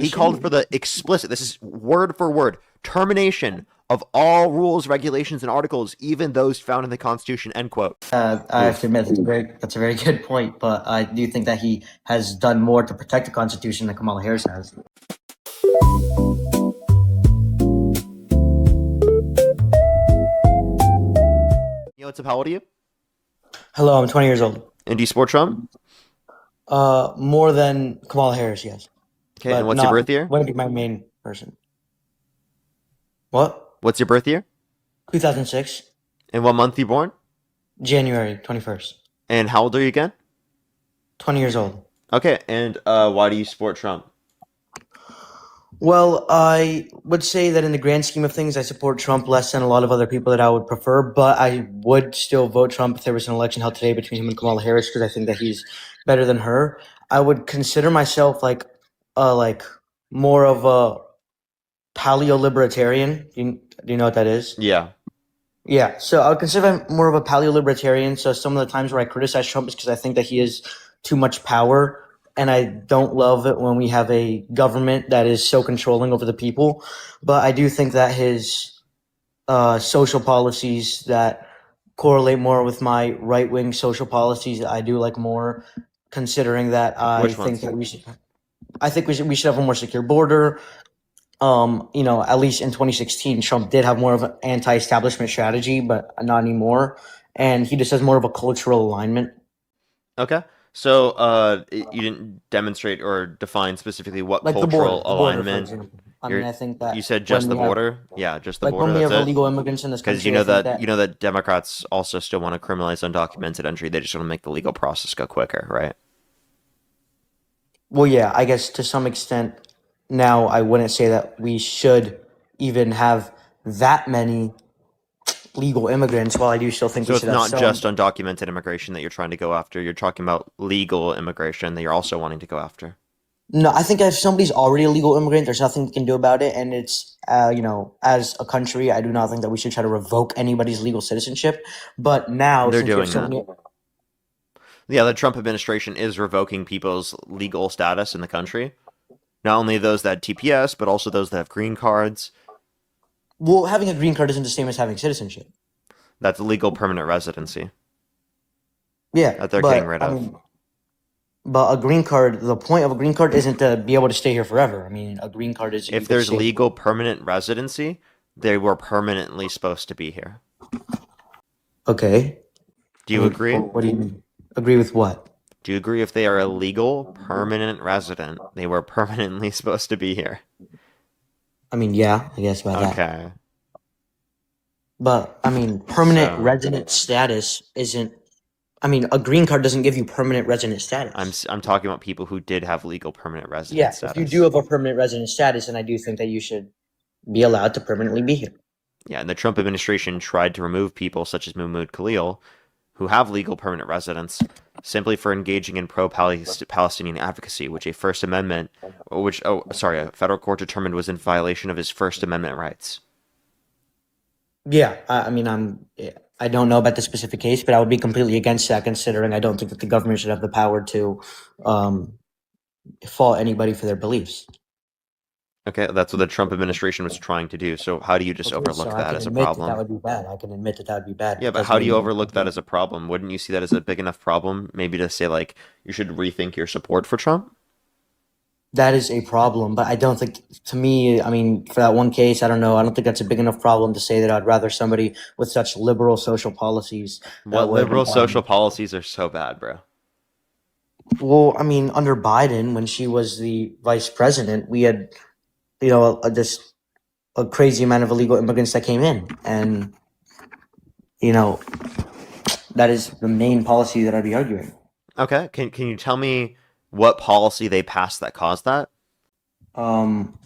he called for the explicit, this is word for word, termination of all rules, regulations, and articles, even those found in the Constitution, end quote. I have Oof. to admit that's a very good point, but I do think that he has done more to protect the Constitution than Kamala Harris has. What's up, how old are you? Hello, I'm 20 years old. And do you support Trump? More than Kamala Harris, yes. Okay, But and what's your not birth year? wouldn't be my main person. What? What's your birth year? 2006, And what month you born? January 21st. And how old are you again? 20 years old. Okay, and why do you support Trump? Well, I would say that in the grand scheme of things, I support Trump less than a lot of other people that I would prefer, but I would still vote Trump if there was an election held today between him and Kamala Harris because I think that he's better than her. I would consider myself like more of a paleo-libertarian. Do you know what that is? Yeah. Yeah, so I would consider him more of a paleo-libertarian. So some of the times where I criticize Trump is because I think that he has too much power, and I don't love it when we have a government that is so controlling over the people. But I do think that his social policies that correlate more with my right-wing social policies, I do like more, considering that Which ones? I think we should have a more secure border. At least in 2016, Trump did have more of an anti-establishment strategy, but not anymore. And he just has more of a cultural alignment. Okay. So, you didn't demonstrate or define specifically what Like cultural the border, for alignment. example. I mean, I think that You said when just the we have, border? Yeah, just the like when border, we that's have it? illegal immigrants in this Because country, I think you that, know that Democrats also still want to criminalize undocumented entry. They just want to make the legal process go quicker, right? well, yeah, I guess to some extent now I wouldn't say that we should even have that many legal immigrants. While I do still think we So it's should have not just some. undocumented immigration that you're trying to go after. You're talking about legal immigration that you're also wanting to go after. No, I think if somebody's already a legal immigrant, there's nothing we can do about it. And it's, as a country, I do not think that we should try to revoke anybody's legal citizenship. But now, They're since we have doing so that. many, Yeah, the Trump administration is revoking people's legal status in the country. Not only those that have TPS, but also those that have green cards. well, having a green card isn't the same as having citizenship. That's legal permanent residency Yeah, that they're getting but rid I of. mean, but a green card, the point of a green card isn't to be able to stay here forever. I mean, a green card is you If could there's stay. legal permanent residency, they were permanently supposed to be here. Okay. Do I you mean, agree? what do you mean? Agree with what? Do you agree if they are a legal permanent resident, they were permanently supposed to be here? I mean, yeah, I guess about that. Okay. But I mean, permanent So, resident status isn't. I mean, a green card doesn't give you permanent resident status. I'm talking about people who did have legal permanent Yeah, resident if you do status. have a permanent resident status, then I do think that you should be allowed to permanently be here. Yeah, and the Trump administration tried to remove people such as Mahmoud Khalil, who have legal permanent residence, simply for engaging in pro-Palestinian advocacy, which a First Amendment, a federal court determined was in violation of his First Amendment rights. Yeah, I mean, I don't know about the specific case, but I would be completely against that, considering I don't think that the government should have the power to um, fault anybody for their beliefs. Okay, that's what the Trump administration was trying to do. So how do you just Okay, so overlook I that can as a admit that that problem? would be bad. I can admit that that would be bad. Yeah, That but doesn't how do mean you that overlook that as a problem? Wouldn't you see that as a big enough problem? Maybe to say like you should rethink your support for Trump? that is a problem. But I don't think, to me, I mean, for that one case, I don't know. I don't think that's a big enough problem to say that I'd rather somebody with such liberal social policies that What would. liberal social policies are so bad, bro? Well, I mean, under Biden, when she was the vice president, we had, just a crazy amount of illegal immigrants that came in, and you know, that is the main policy that I'd be arguing. Okay, can you tell me what policy they passed that caused that? Um,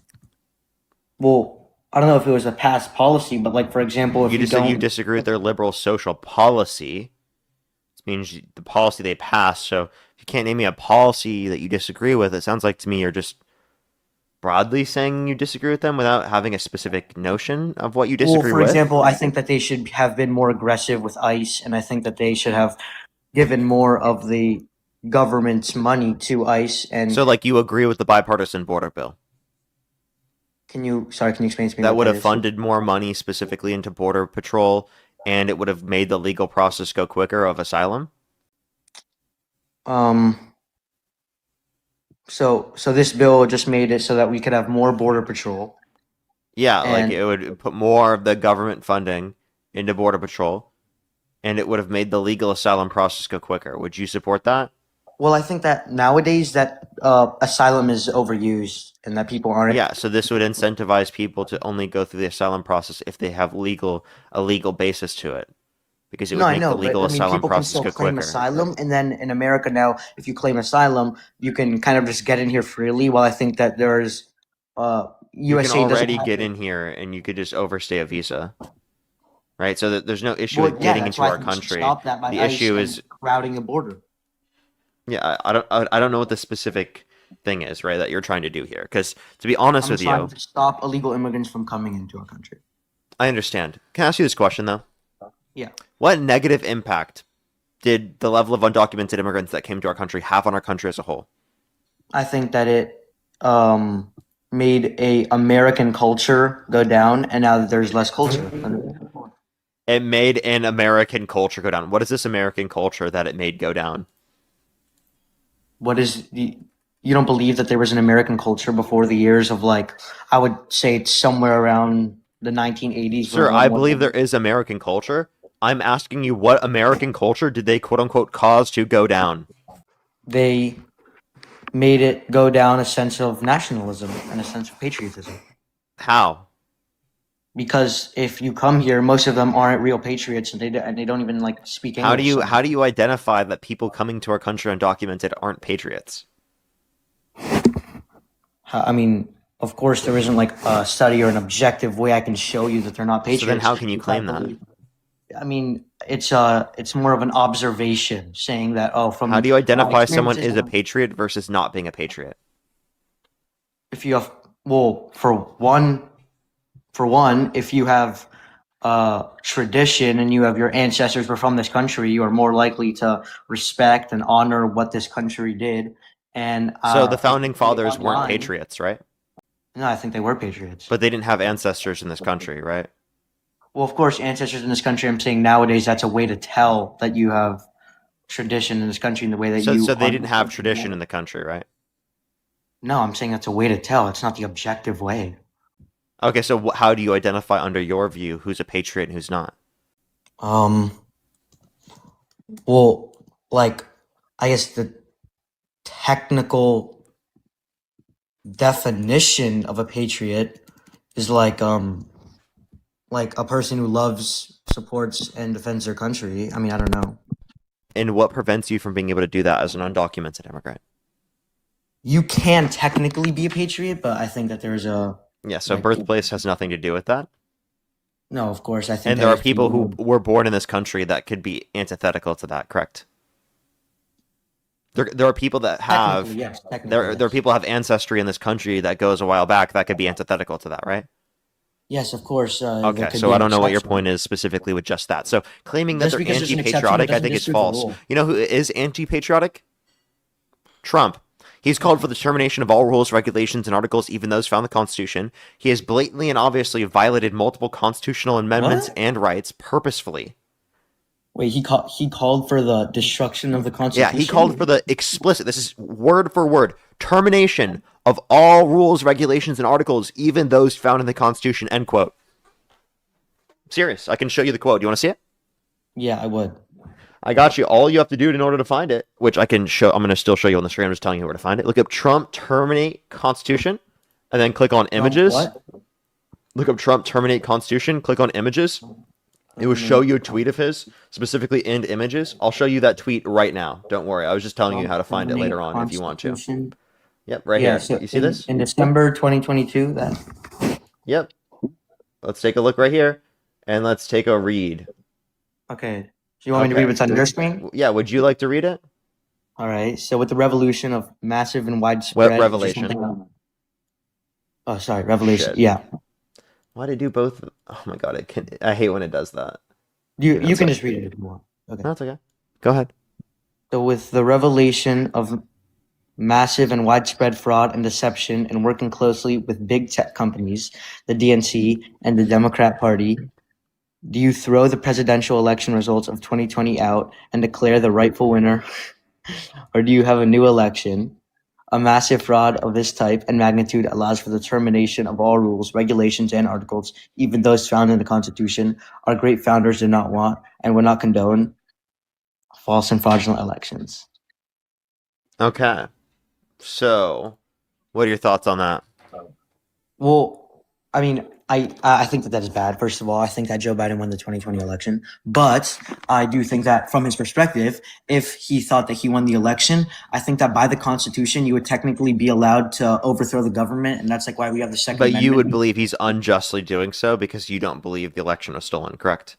well, I don't know if it was a past policy, but like for example, You if you just said you don't, disagree with their liberal social policy. It means the policy they passed. So if you can't name me a policy that you disagree with, it sounds like to me you're just broadly saying you disagree with them without having a specific notion of what you well, disagree for with. example, I think that they should have been more aggressive with ICE, and I think that they should have given more of the government's money to ICE, and So like you agree with the bipartisan border bill. Can you explain to me That what would that have is? funded more money specifically into border patrol, and it would have made the legal process go quicker of asylum. Um, so this bill just made it so that we could have more border patrol Yeah, like and it would put more of the government funding into border patrol, and it would have made the legal asylum process go quicker. Would you support that? well, I think that nowadays that asylum is overused and that people aren't. Yeah, so this would incentivize people to only go through the asylum process if they have a legal basis to it, because it No, would I make the know, but legal I mean, asylum people can process still go claim quicker. asylum, and then in America now, if you claim asylum, you can kind of just get in here freely. While I think that there's You can USA doesn't already have get it. in here and you could just overstay a visa, right? So that there's no issue Well, with yeah, getting that's into why I our think we should country. stop that by The ICE issue and is, crowding the border. yeah, I don't know what the specific thing is, right, that you're trying to do here. Because to be honest I'm with trying you, to stop illegal immigrants from coming into our country. I understand. Can I ask you this question though? Yeah, What negative impact did the level of undocumented immigrants that came to our country have on our country as a whole? I think that it um, made a American culture go down, and now that there's less culture. It made an American culture go down. What is this American culture that it made go down? What is the? You don't believe that there was an American culture before the years of like I would say it's somewhere around the 1980s when Sir, World I War believe there One. is American culture. I'm asking you, what American culture did they quote unquote cause to go down? They made it go down a sense of nationalism and a sense of patriotism. How? Because if you come here, most of them aren't real patriots, and they don't even like speak English. So How do you identify that people coming to our country undocumented aren't patriots? I mean, of course, there isn't like a study or an objective way I can show you that they're not So then patriots. how can you claim that? I mean, it's more of an observation saying that How from do you my identify someone experiences, is a patriot versus not being a patriot? if you have well for one, if you have tradition and you have your ancestors were from this country, you are more likely to respect and honor what this country did. And So the if you founding see it fathers weren't online, patriots, right? no, I think they were patriots. But they didn't have ancestors in this country, right? Well, of course, ancestors in this country. I'm saying nowadays that's a way to tell that you have tradition in this country in the way that So you they honor didn't this have country. tradition in the country, right? No, I'm saying that's a way to tell. It's not the objective way. Okay, so how do you identify under your view who's a patriot and who's not? Um, well, like, I guess the technical definition of a patriot is like a person who loves, supports, and defends their country. I mean, I don't know. And what prevents you from being able to do that as an undocumented immigrant? You can technically be a patriot, but I think that there's a Yeah, so like birthplace has nothing to do with that. no, of course, I think And that there are if people who you were born in this country that could be antithetical to that, correct? There are people that technically have yes, technically there are yes, people have ancestry in this country that goes a while back that could be antithetical to that, right? yes, of course, there Okay, could so be I an don't know what your point exception. is specifically with just that. So claiming that Just they're because there's an exception, that anti-patriotic, I doesn't think is disprove the false. rule. You know who is anti-patriotic? Trump. He's called for the termination of all rules, regulations, and articles, even those found in the Constitution. He has blatantly and obviously violated multiple constitutional amendments What? and rights purposefully. Wait, he called for the destruction of the Yeah, he called for Constitution? the explicit, this is word for word, termination of all rules, regulations, and articles, even those found in the Constitution, end quote. Serious. I can show you the quote. Do you want to see it? Yeah, I would. I got you. All you have to do in order to find it, which I can show, I'm going to still show you on the screen. I'm just telling you where to find it. Look up Trump terminate Constitution, and then click on Trump images. what? Look up Trump terminate Constitution. Click on images. It will show you a tweet of his, specifically end images. I'll show you that tweet right now. Don't worry. I was just telling you Trump how to find it terminate later on if you want to. Constitution. Yep, right Yeah, here. so You see in, this? in December 2022, that Yep. Let's take a look right here, and let's take a read. okay. Do you want me to read what's on your screen? Yeah, would you like to read it? All right. So with the revolution of massive and What widespread, revelation? oh, sorry, revelation. Shit. Yeah, Why did I do both? Oh my god, I hate when it does that. you can just read it if you want. Okay. No, it's okay. Go ahead. So with the revelation of massive and widespread fraud and deception, and working closely with big tech companies, the DNC, and the Democrat Party, do you throw the presidential election results of 2020 out and declare the rightful winner, or do you have a new election? A massive fraud of this type and magnitude allows for the termination of all rules, regulations, and articles, even those found in the Constitution. Our great founders did not want and would not condone false and fraudulent elections. Okay. So, what are your thoughts on that? Well, I mean, I think that that is bad. First of all, I think that Joe Biden won the 2020 election, but I do think that from his perspective, if he thought that he won the election, I think that by the Constitution, you would technically be allowed to overthrow the government, and that's like why we have the Second But you would Amendment. believe he's unjustly doing so because you don't believe the election was stolen, correct?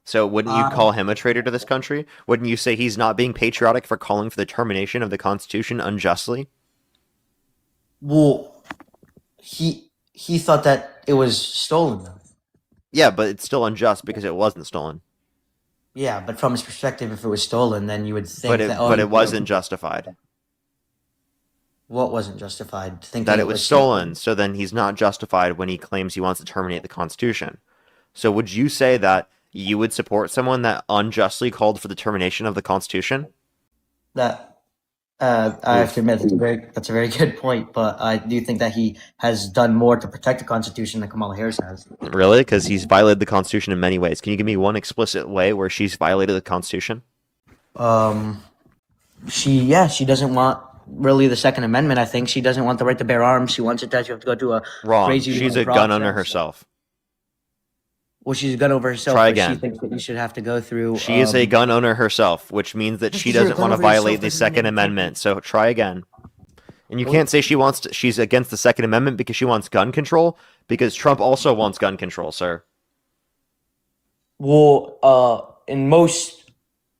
So wouldn't you Uh, call him a traitor to this country? Wouldn't you say he's not being patriotic for calling for the termination of the Constitution unjustly? well, he thought that it was stolen. Yeah, but it's still unjust because it wasn't stolen. Yeah, but from his perspective, if it was stolen, then you would But think that it but it you wasn't justified. what wasn't justified That thinking it it was was stolen, stolen. so then he's not justified when he claims he wants to terminate the Constitution. So would you say that you would support someone that unjustly called for the termination of the Constitution? That I have to Oof. admit that's a very good point, but I do think that he has done more to protect the Constitution than Kamala Harris has. Really? Because he's violated the Constitution in many ways. Can you give me one explicit way where she's violated the Constitution? Um, she doesn't want really the Second Amendment. I think she doesn't want the right to bear arms. She wants it that you have to go through a Wrong. crazy She's long a gun owner process. herself. Well, she's a gun over herself, Try but she again. thinks that you should have to go through. She is a gun owner herself, which means that Just she because you're a doesn't gun want to over yourself violate the doesn't mean that Second you can't Amendment. be. So try again. And you can't Well, say she's against the Second Amendment because she wants gun control, because Trump also wants gun control, sir. in most,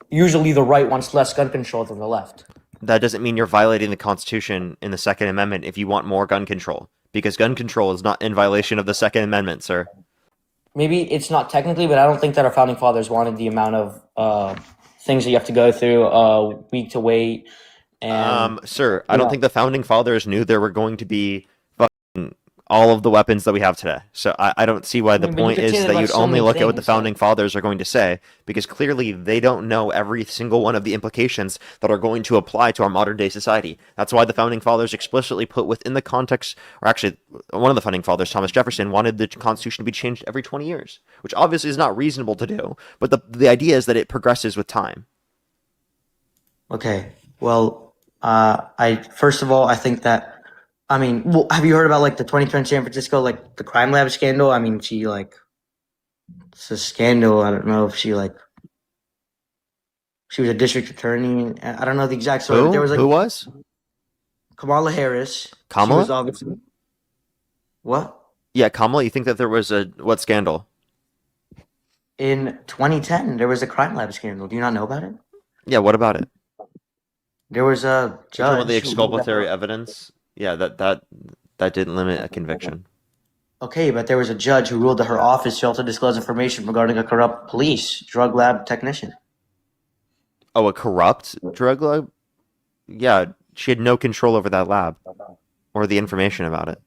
usually the right wants less gun control than the left. That doesn't mean you're violating the Constitution in the Second Amendment if you want more gun control, because gun control is not in violation of the Second Amendment, sir. Maybe it's not technically, but I don't think that our founding fathers wanted the amount of things that you have to go through, week to wait, and Sir, I you don't know, think the founding fathers knew there were going to be fucking all of the weapons that we have today. So I don't see why I the mean, but you point could say is that that about you'd so only many look at what the things. founding fathers are going to say, because clearly they don't know every single one of the implications that are going to apply to our modern day society. That's why the founding fathers explicitly put within the context, or actually, one of the founding fathers, Thomas Jefferson, wanted the Constitution to be changed every 20 years, which obviously is not reasonable to do, but the idea is that it progresses with time. Okay, well, I first of all, I think that, I mean, well, have you heard about like the 2020 San Francisco, like the crime lab scandal? I mean, she like it's a scandal. I don't know if she was a district attorney. I don't know the exact story, but there Who? was like Who was? Kamala Harris. She was Kamala? obviously what Yeah, Kamala, you think that there was a what scandal? in 2010 there was a crime lab scandal. Do you not know about it? Yeah, what about it? There was a You're talking about the judge who ruled that exculpatory her. evidence? Yeah, that didn't limit a conviction. Okay, but there was a judge who ruled that her office failed to disclose information regarding a corrupt police drug lab technician. Oh, a corrupt drug lab? Yeah, she had no control over that lab or the information about it.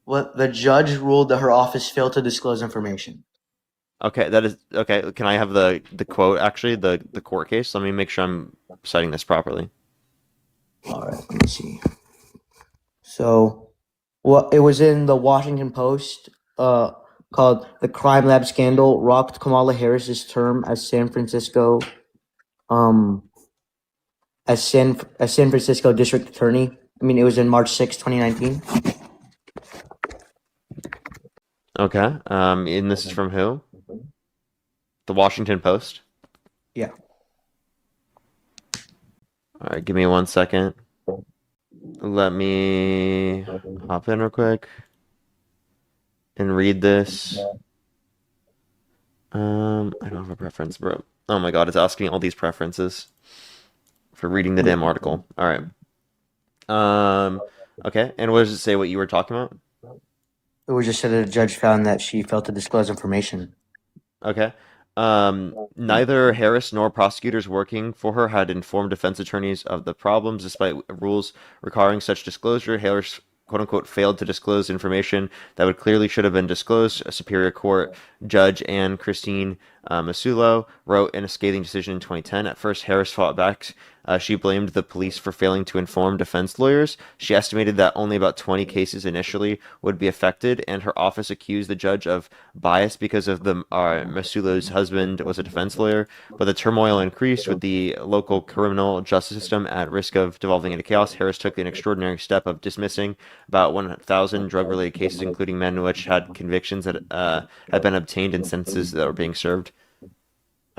Well, the judge ruled that her office failed to disclose information. Okay, that is okay. Can I have the quote actually, the court case? Let me make sure I'm citing this properly. All right, let me see. So, well, it was in the Washington Post, called "The Crime Lab Scandal Rocked Kamala Harris's Term as um, San Francisco District Attorney." I mean, it was in March 6, 2019. Okay. And this is from who? The Washington Post. Yeah. All right, give me 1 second. Let me hop in real quick and read this. I don't have a preference, bro. Oh my God, it's asking all these preferences for reading the damn article. All right. Okay. And what does it say? What you were talking about? It was just that a judge found that she failed to disclose information. Okay. Neither Harris nor prosecutors working for her had informed defense attorneys of the problems, despite rules requiring such disclosure. Harris, quote unquote, failed to disclose information that would clearly should have been disclosed. A Superior Court Judge Anne Christine Masulo wrote in a scathing decision in 2010. At first, Harris fought back. She blamed the police for failing to inform defense lawyers. She estimated that only about 20 cases initially would be affected, and her office accused the judge of bias because of the Masulo's husband was a defense lawyer. But the turmoil increased with the local criminal justice system at risk of devolving into chaos. Harris took an extraordinary step of dismissing about 1,000 drug-related cases, including men which had convictions that had been obtained and sentences that were being served.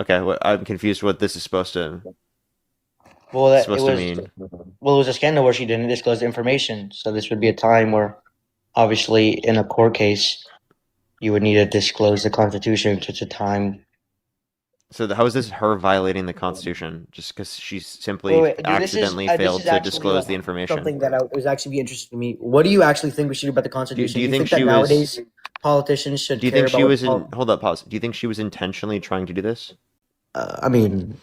Okay, I'm confused what this is Well, that it supposed to was mean. well, it was a scandal where she didn't disclose the information. So this would be a time where, obviously, in a court case, you would need to disclose the Constitution. Such a time. So how is this her violating the Constitution just because she Wait, simply wait, dude, accidentally this failed is to actually disclose like the information? something that I was actually be interested in me. What do you actually think we should do about the Do Constitution? you Do you think think that she was? nowadays politicians should Do you care think about she what was in? Hold up, pause. Do you think she was intentionally trying to do this? I mean,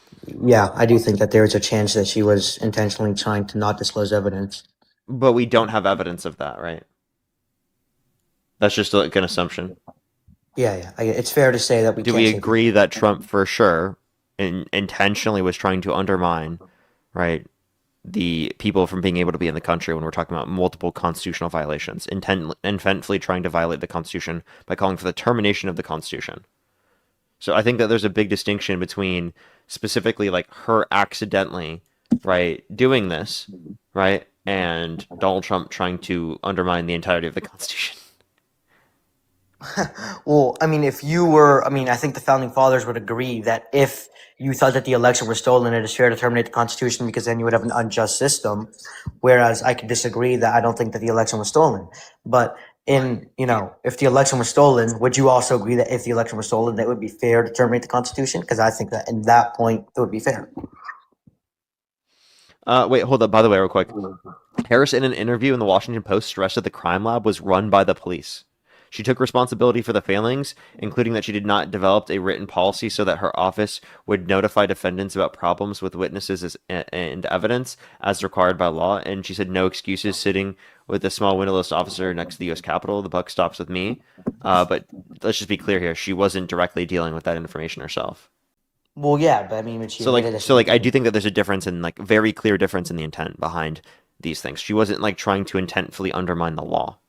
yeah, I do think that there is a chance that she was intentionally trying to not disclose evidence. But we don't have evidence of that, right? That's just like an assumption. Yeah, yeah. It's fair to say that we Do can't we say. agree that Trump for sure intentionally was trying to undermine, right, the people from being able to be in the country when we're talking about multiple constitutional violations, intentfully trying to violate the Constitution by calling for the termination of the Constitution? So I think that there's a big distinction between specifically like her accidentally, right, doing this, right, and Donald Trump trying to undermine the entirety of the Constitution. Well, I mean, if you were, I mean, I think the founding fathers would agree that if you thought that the election was stolen, it is fair to terminate the Constitution because then you would have an unjust system. Whereas I could disagree that I don't think that the election was stolen. But if the election was stolen, would you also agree that if the election was stolen, that it would be fair to terminate the Constitution? Because I think that in that point, it would be fair. Wait, hold up. By the way, real quick, Harris, in an interview in the Washington Post, stressed that the crime lab was run by the police. She took responsibility for the failings, including that she did not develop a written policy so that her office would notify defendants about problems with witnesses and evidence as required by law. And she said, no excuses sitting with a small windowless officer next to the U.S. Capitol. The buck stops with me. But let's just be clear here. She wasn't directly dealing with that information herself. Well, yeah, but I mean, when she So like admitted that she so like I didn't. do think that there's a difference in like very clear difference in the intent behind these things. She wasn't like trying to intentfully undermine the law.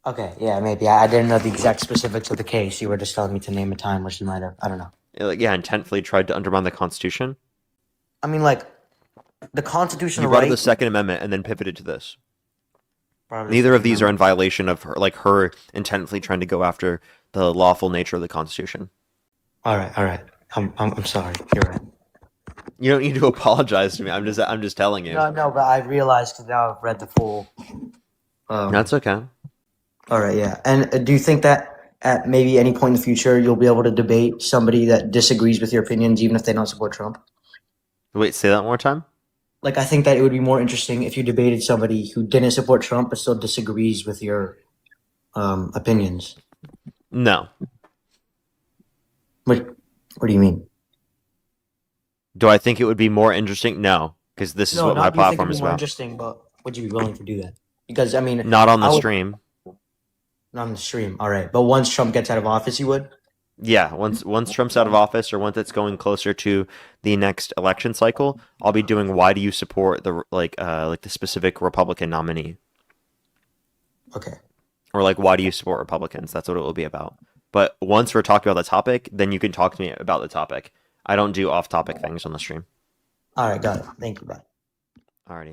Okay, yeah, maybe. I didn't know the exact specifics of the case. You were just telling me to name a time where she might have. I don't know. Like yeah, intentfully tried to undermine the Constitution. I mean, like, the constitutional You brought up the right. Second Amendment and then pivoted to this. Part of the Neither of Second these are in Amendment. violation of her intentfully trying to go after the lawful nature of the Constitution. All right, all right. I'm sorry. You're right. You don't need to apologize to me. I'm just telling you. No, no, but I realized because now I've read the full. That's okay. All right, yeah. And do you think that at maybe any point in the future you'll be able to debate somebody that disagrees with your opinions, even if they don't support Trump? Wait, say that one more time. Like, I think that it would be more interesting if you debated somebody who didn't support Trump but still disagrees with your opinions. No. What do you mean? Do I think it would be more interesting? No, because this is No, what my not do you think platform it'd is be more about. interesting, but would you be willing to do that? Because I mean, Not on the I would stream. not on the stream. All right, but once Trump gets out of office, you would. Yeah, once Trump's out of office or once it's going closer to the next election cycle, I'll be doing why do you support the like the specific Republican nominee Okay. or like why do you support Republicans? That's what it will be about. But once we're talking about the topic, then you can talk to me about the topic. I don't do off-topic things on the stream. All right, got it. Thank you. Bye. Alrighty.